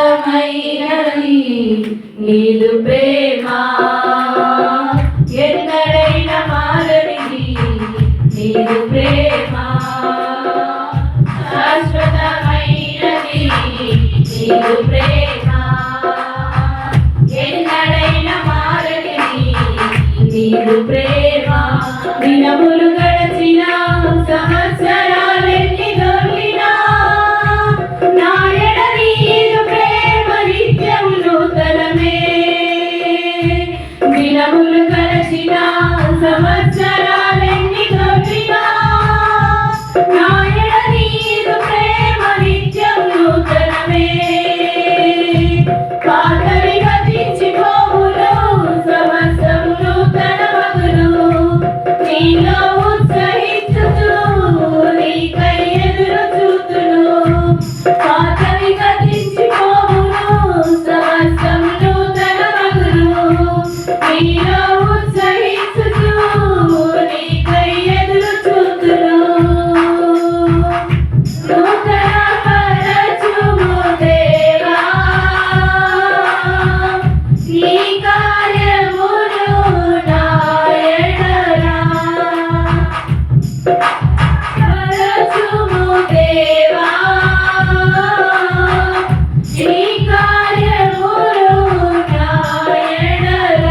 శాశ్వతమైనది నీదు ప్రేమ, ఎన్నడైనా మారనిది నీదు ప్రేమ. శాశ్వతమైనది నీదు ప్రేమ, ఎన్నడైనా మారనిది నీదు ప్రేమ. దినములు గడచిన సంవత్సరాలెన్ని దొరికినా నా ఎడ నీదు ప్రేమ నిత్యం నూతనమే. దినములు గడచిన సంవత్సరాలెన్ని దొరికినా నా ఎడ నీదు ప్రేమ నిత్యం నూతనమే. పాతవి గతించిపోవును, సమస్తం నూతన మగును. నీలో ఉత్సహించుచు నీకై ఎదురు చూతును. పాతవి గతించిపోవును, సమస్తం నూతన మగును. నీలో ఉత్సహించుచు నీకై ఎదురు చూతును. నూతన పరచుము దేవా, నీ కార్యములు నా ఎడల. పరచుము దేవా, నీ కార్యములు నా ఎడల.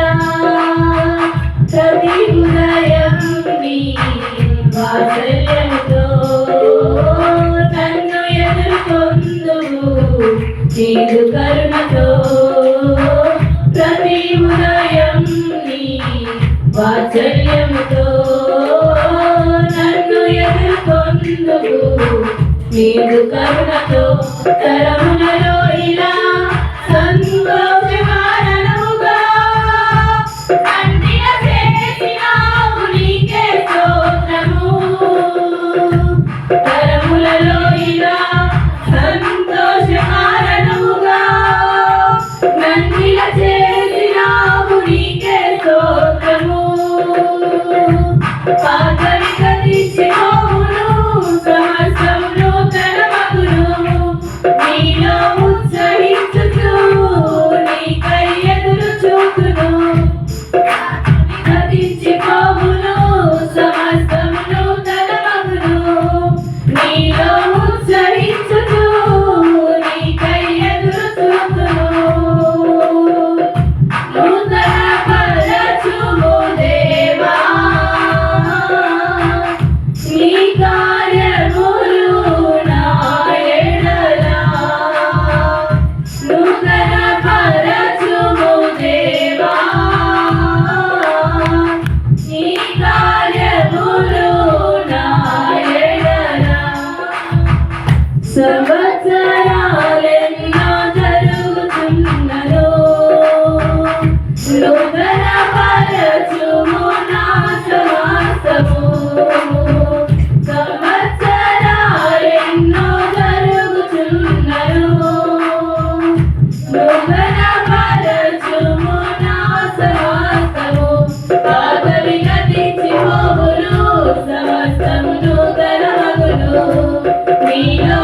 ప్రతి ఉదయం నీ వాత్సల్యముతో నన్ను ఎదుర్కొందువు నీదు కరుణతో. ప్రతి ఉదయం నీ వాత్సల్యముతో నన్ను ఎదుర్కొందువు నీదు కరుణతో. తరములలో ఇలా సంతోషకారణముగా అన్నిన చేసినావు నీకే స్తోత్రము. తరములలో ఇలా సంతోషకారణముగా నన్నిల చేసినావు నీకే స్తోత్రము. పాతవి గతించిపోవును, సమస్తం నూతన మగును. నీలో ఉత్సహించుచు నీకై ఎదురు చూతును. గతించిపోవును, సమస్తం నూతన మగును. నీలో ఉత్సహించుచు నీకై ఎదురు చూతును. నూతన పరచుము దేవా, నీ కార్యములు నా ఎడల. నూతన పరచుము దేవా, నీ కార్యములు నా ఎడల. సంవత్సరాలెన్నో జరుగుతున్నదో, నూతన పరచుము నా సమస్తము. సంవత్సరాలెన్నో జరుగుతున్నదో, నూతన పరచుము నా సమస్తము. పాతవి గతించిపోవును, సమస్తము నూతన మగును. నీలో